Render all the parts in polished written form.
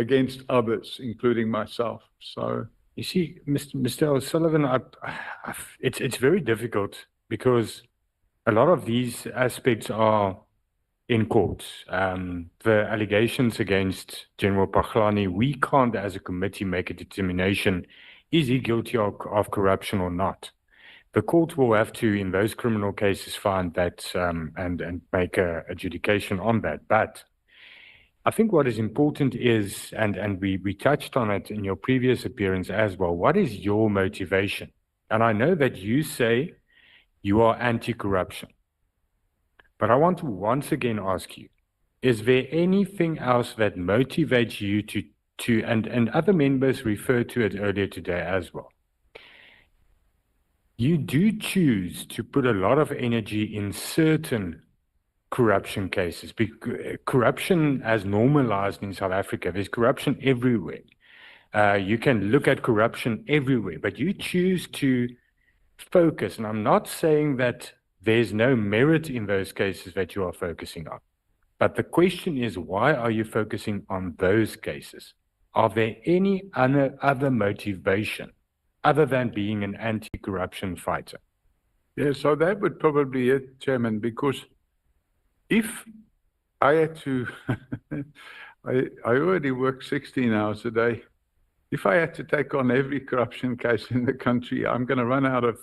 against others, including myself. So you see, Mr. O'Sullivan, it's very difficult because a lot of these aspects are in court. The allegations against General Paglani, we can't, as a committee, make a determination: is he guilty of corruption or not? The court will have to, in those criminal cases, find that and make a adjudication on that. But I think what is important is, and we touched on it in your previous appearance as well, what is your motivation? And I know that you say you are anti-corruption, but I want to once again ask you, is there anything else that motivates you to and other members referred to it earlier today as well? You do choose to put a lot of energy in certain corruption cases. Corruption has normalized in South Africa. There's corruption everywhere. You can look at corruption everywhere, but you choose to focus. And I'm not saying that there's no merit in those cases that you are focusing on. But the question is, why are you focusing on those cases? Are there any other motivation other than being an anti-corruption fighter? Yeah, so that would probably be it, Chairman, because if I had to, I already work 16 hours a day. If I had to take on every corruption case in the country, I'm going to run out of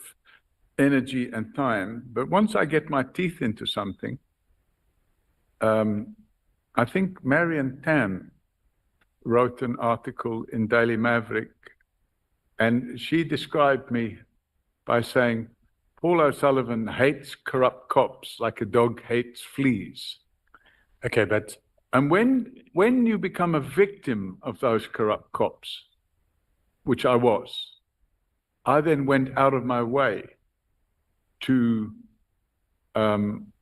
energy and time. But once I get my teeth into something, I think Marion Tam wrote an article in Daily Maverick, and she described me by saying, Paul O'Sullivan hates corrupt cops like a dog hates fleas. Okay, but... And when you become a victim of those corrupt cops, which I was, I then went out of my way to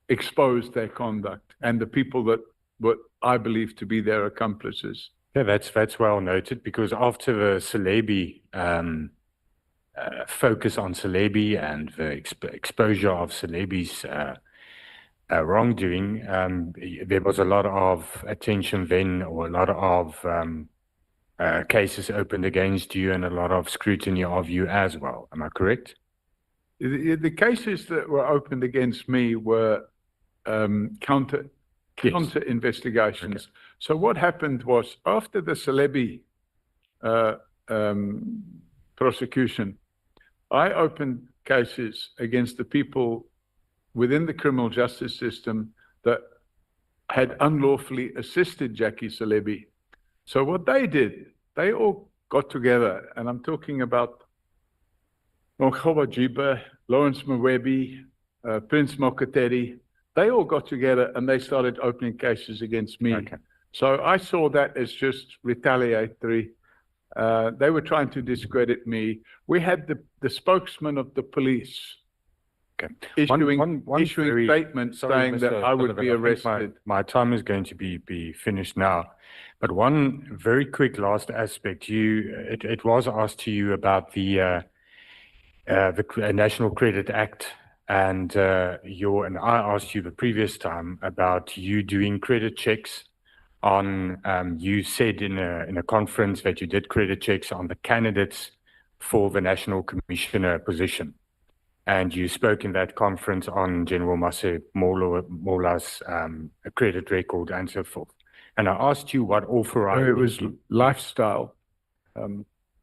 expose their conduct and the people that what I believe to be their accomplices. Yeah, that's well noted, because after the Celebi focus on Celebi and the exposure of Celebi's wrongdoing, there was a lot of attention then, or a lot of cases opened against you and a lot of scrutiny of you as well. Am I correct? The cases that were opened against me were counter investigations. Okay. So what happened was, after the Celebi prosecution, I opened cases against the people within the criminal justice system that had unlawfully assisted Jackie Celebi. So what they did, they all got together, and I'm talking about Mokgoba Jiba, Lawrence Mwebi, Prince Mokateri. They all got together and they started opening cases against me. Okay. So I saw that as just retaliatory. They were trying to discredit me. We had the spokesman of the police issuing statements saying that I would be arrested. My time is going to be finished now. But one very quick last aspect. It was asked to you about the National Credit Act, and I asked you the previous time about you doing credit checks on. You said in a conference that you did credit checks on the candidates for the National Commissioner position, and you spoke in that conference on General Mola's credit record and so forth. And I asked you what authorized. It was lifestyle.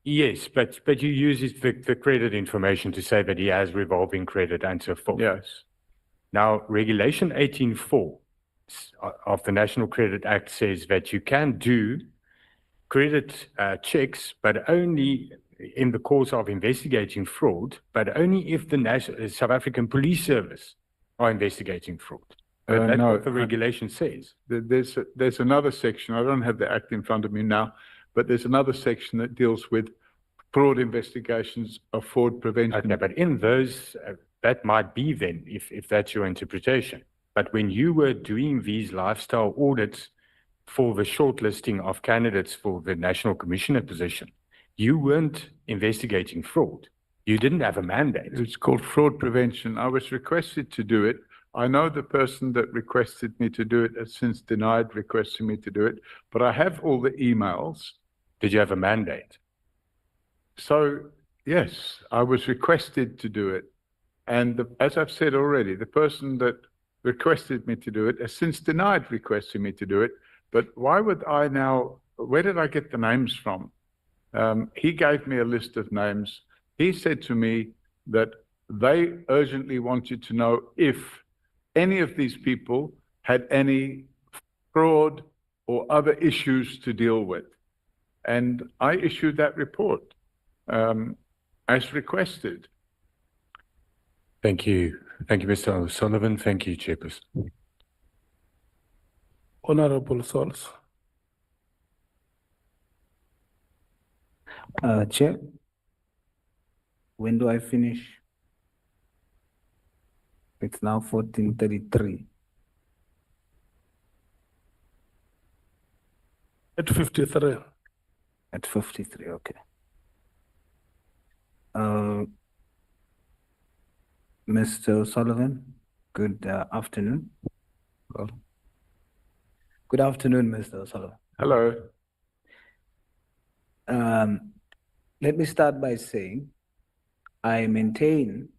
Yes, but you use the credit information to say that he has revolving credit and so forth. Yes. Now, Regulation 18.4 of the National Credit Act says that you can do credit checks, but only in the course of investigating fraud, but only if the South African Police Service are investigating fraud. That's what the regulation says. There's another section. I don't have the act in front of me now, but there's another section that deals with fraud investigations of fraud prevention. Okay, but in those, that might be then, if that's your interpretation. But when you were doing these lifestyle audits for the shortlisting of candidates for the National Commissioner position, you weren't investigating fraud. You didn't have a mandate. It's called fraud prevention. I was requested to do it I know the person that requested me to do it has since denied requesting me to do it, but I have all the emails. Did you have a mandate? So, yes, I was requested to do it. And as I've said already, the person that requested me to do it has since denied requesting me to do it. But why would I now? Where did I get the names from? He gave me a list of names. He said to me that they urgently wanted to know if any of these people had any fraud or other issues to deal with. And I issued that report as requested. Thank you. Thank you, Mr. O'Sullivan. Thank you, Chairperson. Honorable Sols. Chair, when do I finish? It's now 14:33. At 53. At 53, okay. Mr. O'Sullivan, good afternoon. Well, good afternoon, Mr. O'Sullivan. Hello. Let me start by saying I maintain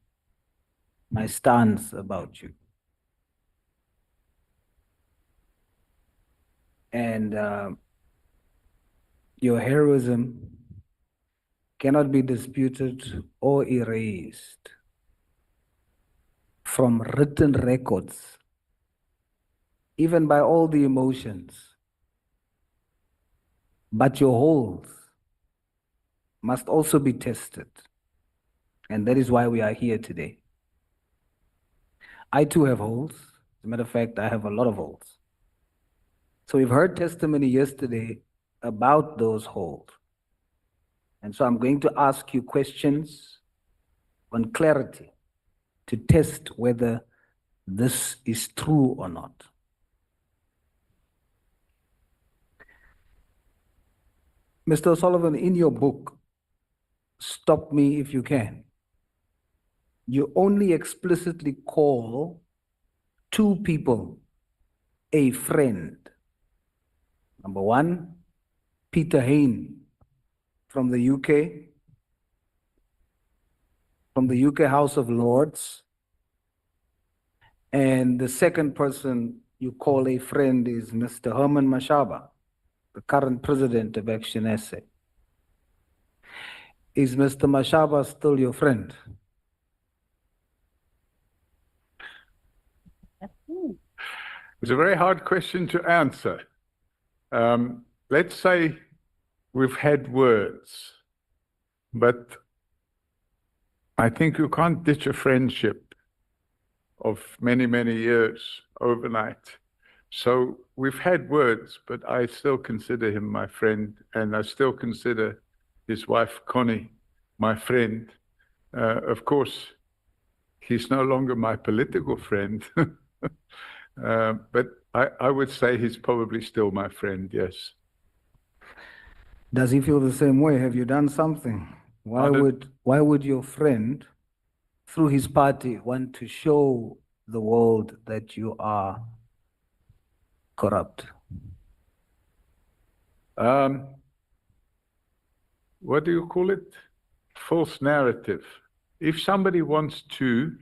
my stance about you. And your heroism cannot be disputed or erased from written records, even by all the emotions. But your holes must also be tested. And that is why we are here today. I too have holes. As a matter of fact, I have a lot of holes. So we've heard testimony yesterday about those holes. And so I'm going to ask you questions on clarity to test whether this is true or not. Mr. O'Sullivan, in your book, Stop Me If You Can, you only explicitly call two people a friend. Number one, Peter Hain from the UK House of Lords. And the second person you call a friend is Mr. Herman Mashaba, the current president of Action SA. Is Mr. Mashaba still your friend? It's a very hard question to answer. Let's say we've had words, but I think you can't ditch a friendship of many, many years overnight. So we've had words, but I still consider him my friend, and I still consider his wife, Connie, my friend. Of course, he's no longer my political friend, but I would say he's probably still my friend, yes. Does he feel the same way? Have you done something? Why would your friend, through his party, want to show the world that you are corrupt? What do you call it? False narrative. If somebody wants to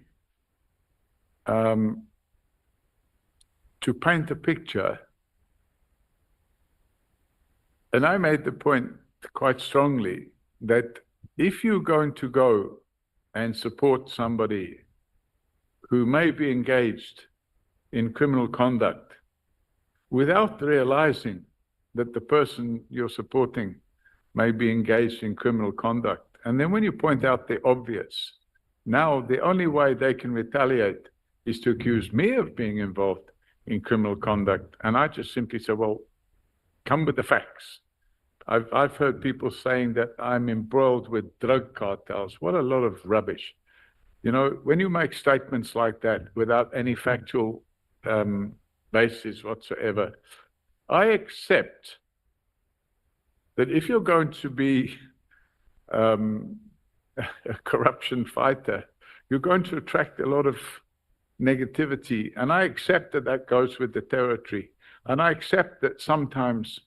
paint a picture, and I made the point quite strongly that if you're going to go and support somebody who may be engaged in criminal conduct without realizing that the person you're supporting may be engaged in criminal conduct, and then when you point out the obvious, now the only way they can retaliate is to accuse me of being involved in criminal conduct. And I just simply say, well, come with the facts. I've heard people saying that I'm embroiled with drug cartels. What a lot of rubbish. You know, when you make statements like that without any factual basis whatsoever, I accept that if you're going to be a corruption fighter, you're going to attract a lot of negativity. And I accept that that goes with the territory. And I accept that sometimes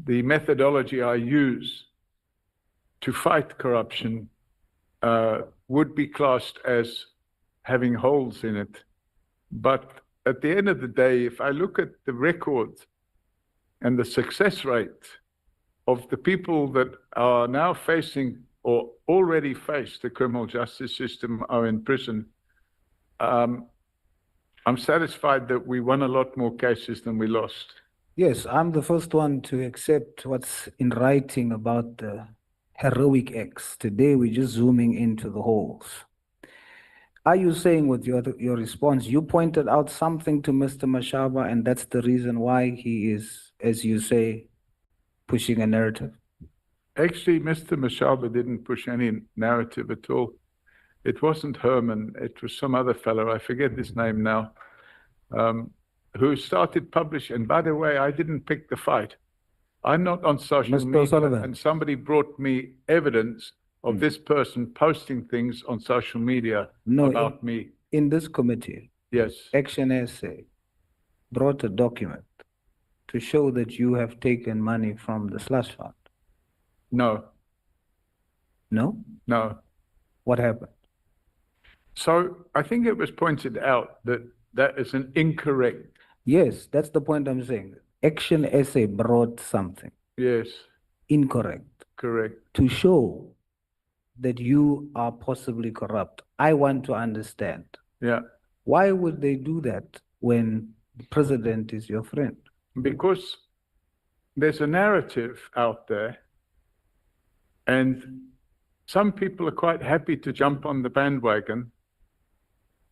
the methodology I use to fight corruption would be classed as having holes in it. But at the end of the day, if I look at the record and the success rate of the people that are now facing or already face the criminal justice system are in prison, I'm satisfied that we won a lot more cases than we lost. Yes, I'm the first one to accept what's in writing about the heroic acts. Today, we're just zooming into the holes. Are you saying with your response, you pointed out something to Mr. Mashaba, and that's the reason why he is, as you say, pushing a narrative? Actually, Mr. Mashaba didn't push any narrative at all. It wasn't Herman, it was some other fellow, I forget his name now, who started publishing. And by the way, I didn't pick the fight. I'm not on social Mr. media, O'Sullivan. and somebody brought me evidence of this person posting things on social media No, about me. In this committee, Yes, Action SA brought a document to show that you have taken money from the slush fund. no, No? no. What happened? So I think it was pointed out that that is an incorrect, Yes, that's the point I'm saying. Action SA brought something yes, incorrect correct. to show that you are possibly corrupt. I want to understand. Yeah, Why would they do that when the president is your friend? because there's a narrative out there, and some people are quite happy to jump on the bandwagon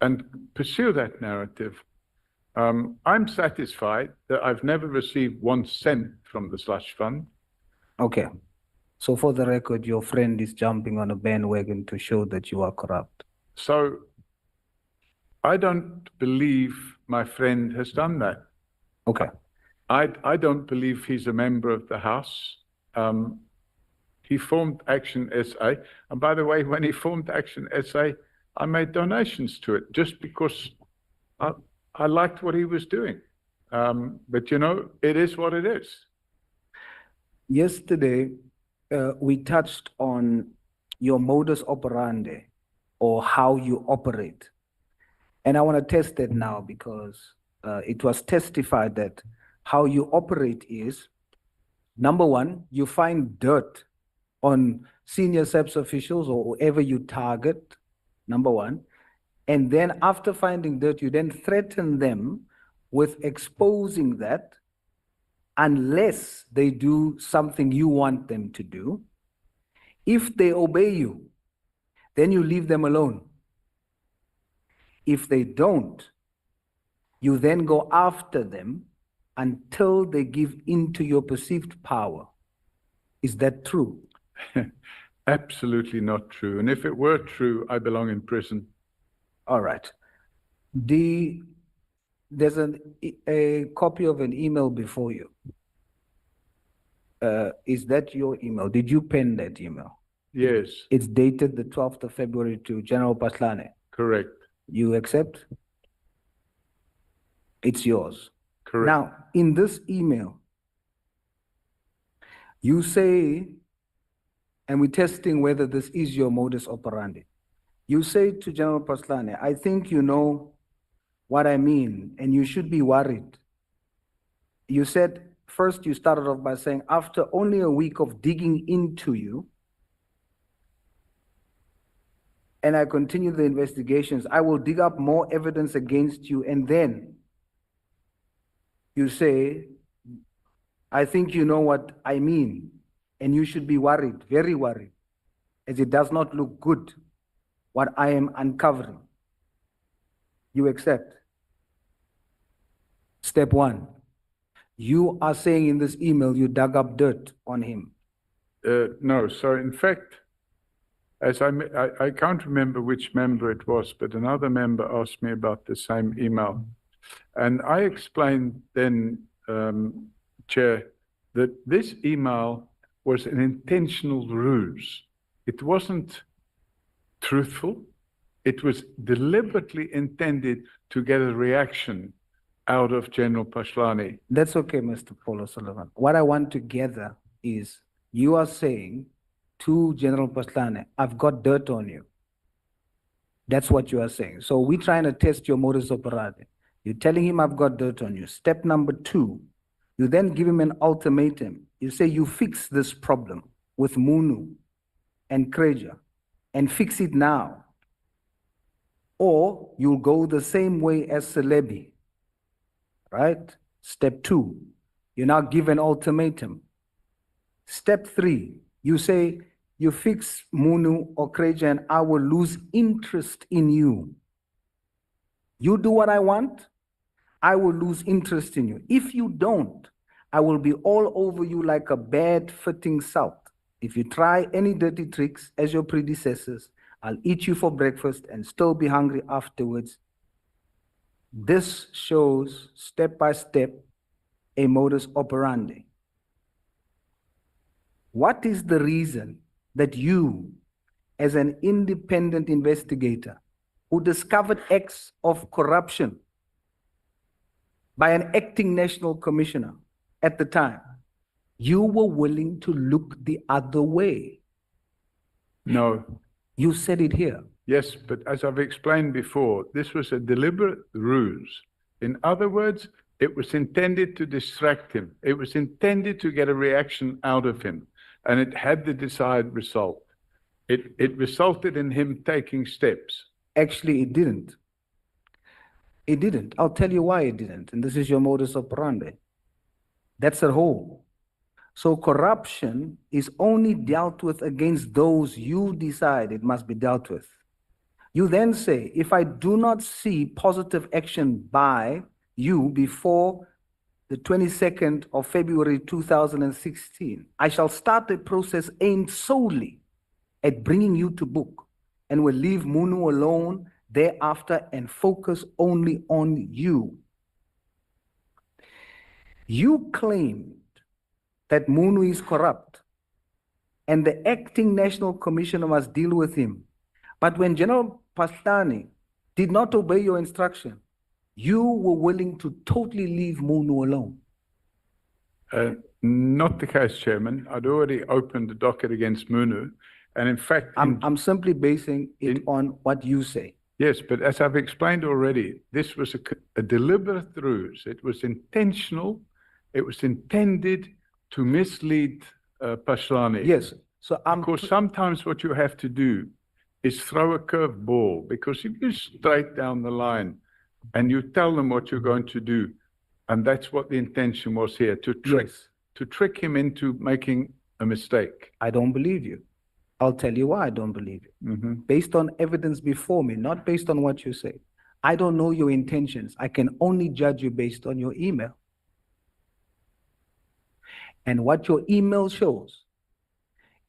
and pursue that narrative. I'm satisfied that I've never received 1 cent from the slush fund. Okay. So for the record, your friend is jumping on a bandwagon to show that you are corrupt. So I don't believe my friend has done that. Okay. I don't believe he's a member of the House. He formed Action SA. And by the way, when he formed Action SA, I made donations to it just because I liked what he was doing. But you know, it is what it is. Yesterday, we touched on your modus operandi or how you operate. And I want to test it now because it was testified that how you operate is, number one, you find dirt on senior SAPS officials or whoever you target, number one. And then after finding dirt, you then threaten them with exposing that unless they do something you want them to do. If they obey you, then you leave them alone. If they don't, you then go after them until they give in to your perceived power. Is that true? Absolutely not true. And if it were true, I belong in prison. All right. There's a copy of an email before you. Is that your email? Did you pen that email? Yes, It's dated the 12th of February to General Paslane. correct, You accept? It's yours. correct. Now, in this email, you say, and we're testing whether this is your modus operandi. You say to General Paslane, I think you know what I mean, and you should be worried. You said, first you started off by saying, after only a week of digging into you, and I continue the investigations, I will dig up more evidence against you, and then you say, I think you know what I mean, and you should be worried, very worried, as it does not look good what I am uncovering. You accept? Step one, you are saying in this email you dug up dirt on him. No, so in fact, as I can't remember which member it was, but another member asked me about the same email. And I explained then, Chair, that this email was an intentional ruse. It wasn't truthful. It was deliberately intended to get a reaction out of General Pashlani. That's okay, Mr. Paul O'Sullivan. What I want to gather is you are saying to General Paslane, I've got dirt on you. That's what you are saying. So we're trying to test your modus operandi. You're telling him I've got dirt on you. Step number 2, you then give him an ultimatum. You say you fix this problem with Munu and Kreja and fix it now. Or you'll go the same way as Celebi, right? Step 2, you now give an ultimatum. Step 3, you say you fix Munu or Kreja and I will lose interest in you. You do what I want, I will lose interest in you. If you don't, I will be all over you like a bad fitting salt. If you try any dirty tricks as your predecessors, I'll eat you for breakfast and still be hungry afterwards. This shows step by step a modus operandi. What is the reason that you, as an independent investigator who discovered acts of corruption by an acting national commissioner at the time, you were willing to look the other way? No. You said it here. Yes, but as I've explained before, this was a deliberate ruse. In other words, it was intended to distract him. It was intended to get a reaction out of him, and it had the desired result. It resulted in him taking steps. Actually, it didn't. It didn't. I'll tell you why it didn't. And this is your modus operandi. That's a whole. So corruption is only dealt with against those you decide it must be dealt with. You then say, if I do not see positive action by you before the 22nd of February 2016, I shall start a process aimed solely at bringing you to book and will leave Munu alone thereafter and focus only on you. You claimed that Munu is corrupt and the acting national commissioner must deal with him. But when General Paslani did not obey your instruction, you were willing to totally leave Munu alone. Not the case, Chairman. I'd already opened the docket against Munu. And in fact, I'm simply basing it on what you say. yes, but as I've explained already, this was a deliberate ruse. It was intentional. It was intended to mislead Pashlani. Yes. So I'm Because sometimes what you have to do is throw a curved ball, because if you straight down the line and you tell them what you're going to do, and that's what the intention was here, to trick him into making a mistake. I don't believe you. I'll tell you why I don't believe you. Based on evidence before me, not based on what you say. I don't know your intentions. I can only judge you based on your email. And what your email shows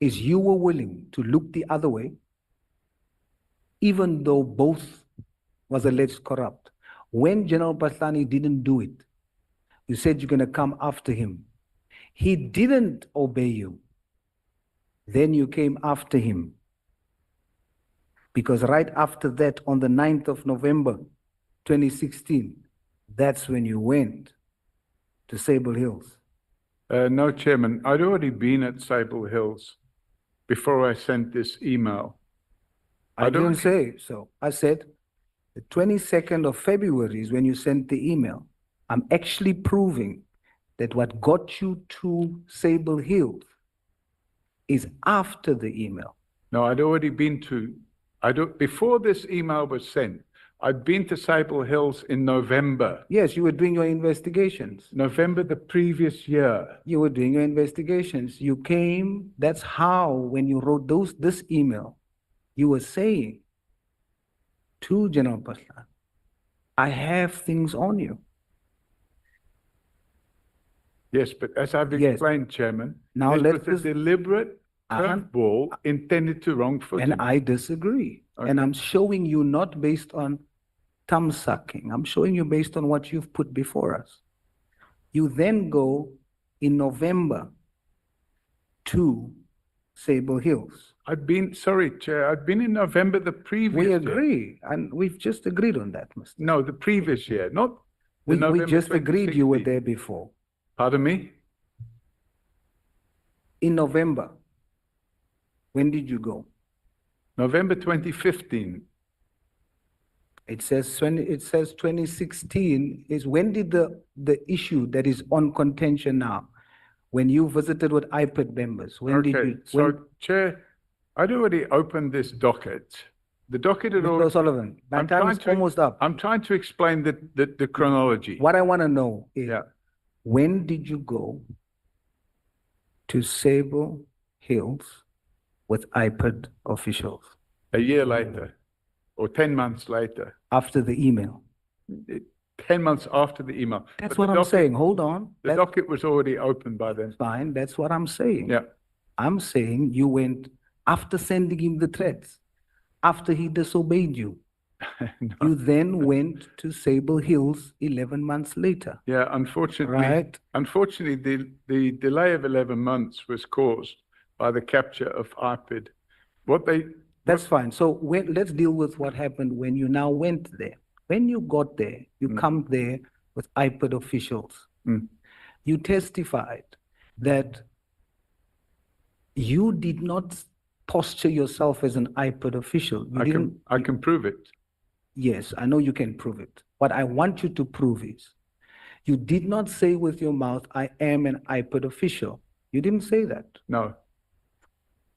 is you were willing to look the other way, even though both was alleged corrupt. When General Paslani didn't do it, you said you're going to come after him. He didn't obey you. Then you came after him. Because right after that, on the 9th of November, 2016, that's when you went to Sable Hills. No, Chairman, I'd already been at Sable Hills before I sent this email. I didn't say so. I said the 22nd of February is when you sent the email. I'm actually proving that what got you to Sable Hills is after the email. No, I'd already been to, before this email was sent, I'd been to Sable Hills in November. Yes, you were doing your investigations. November the previous year. You were doing your investigations. You came, that's how, when you wrote this email, you were saying to General Paslan, I have things on you. Yes, but as I've explained, Chairman, now this was a deliberate curveball intended to wrongfoot him. And I disagree. Okay. And I'm showing you not based on thumb sucking. I'm showing you based on what you've put before us. You then go in November to Sable Hills. Sorry, Chair, I'd been in November the previous We year. agree, and we've just agreed on that, Mr. No, the previous year, not the We November just agreed you were 2016. there before. Pardon me? In November, when did you go? November 2015. It says 2016 is when did the issue that is on contention now, when you visited with IPID members, when did Okay, you? so Chair, I'd already opened this docket. The docket had Mr. already, O'Sullivan, my I'm time trying is to- almost up. I'm trying to explain the chronology. What I want to know is, Yeah. when did you go to Sable Hills with IPID officials A year later, or 10 months later, after the email? 10 months after the email. That's But what the I'm docket- saying. Hold on. The That's docket was already open by then. fine. That's what I'm saying. Yeah. I'm saying you went after sending him the threats, after he disobeyed you. No. You then went to Sable Hills 11 months later, Yeah, unfortunately, right? the delay of 11 months was caused by the capture of IPID. That's fine. So let's deal with what happened when you now went there. When you got there, you come there with IPID officials. Mm. You testified that you did not posture yourself as an IPID official. You didn't. I can prove it. Yes, I know you can prove it. What I want you to prove is you did not say with your mouth, I am an IPID official. You didn't say that. No,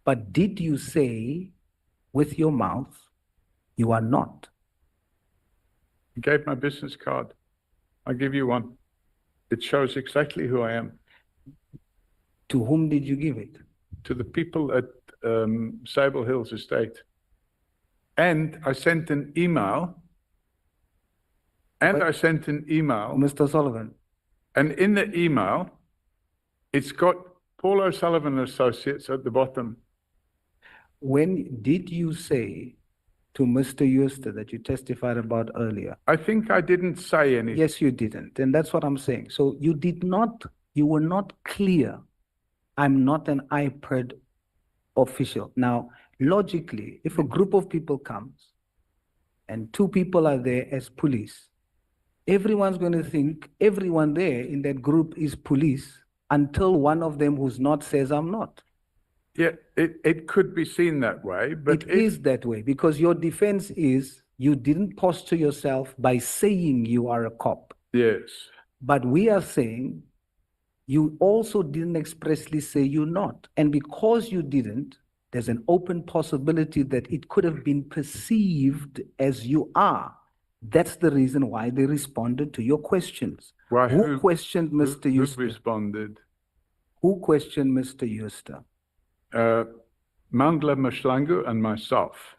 But did you say with your mouth, you are not? I gave my business card. I'll give you one. It shows exactly who I am. To whom did you give it? To the people at Sable Hills Estate. And I sent an email. Mr. Sullivan, And in the email, it's got Paul O'Sullivan and Associates at the bottom. when did you say to Mr. Euster that you testified about earlier? I think I didn't say anything. Yes, you didn't. And that's what I'm saying. So you were not clear. I'm not an IPID official. Now, logically, if a group of people comes and two people are there as police, everyone's going to think everyone there in that group is police until one of them who's not says, I'm not. Yeah, it could be seen that way, but It is that way because your defense is you didn't posture yourself by saying you are a cop. yes. But we are saying you also didn't expressly say you're not. And because you didn't, there's an open possibility that it could have been perceived as you are. That's the reason why they responded to your questions. Why, Who questioned Mr. Who Euster? responded? Who questioned Mr. Euster? Nhlanhla and myself.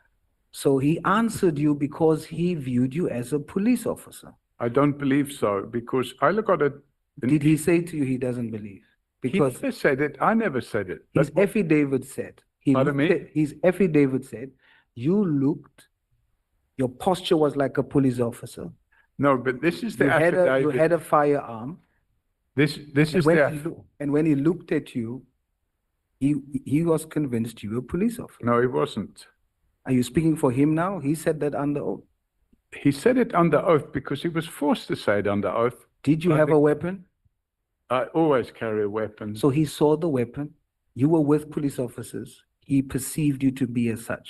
So he answered you because he viewed you as a police officer. I don't believe so because I look at it. Did he say to you he doesn't believe? He Because never said it. I never said it. his But affidavit said, Pardon me? his affidavit said, your posture was like a police officer. no, but this is the You affidavit. had a firearm. This And is and when he looked at you, he was convinced you were a police officer. No, he wasn't. Are you speaking for him now? He said that under oath. He said it under oath because he was forced to say it under oath. Did you I have a think- weapon? I always carry a weapon. So he saw the weapon. You were with police officers. He perceived you to be as such.